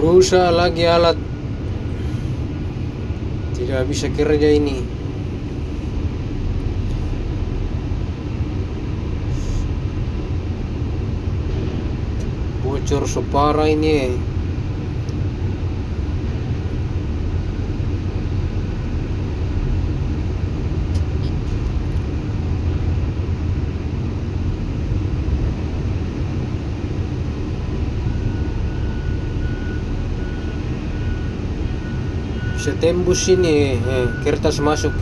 Rusak lagi alat. Tidak bisa kerja ini. Bocor separah ini. Bisa tembus ini, kertas masuk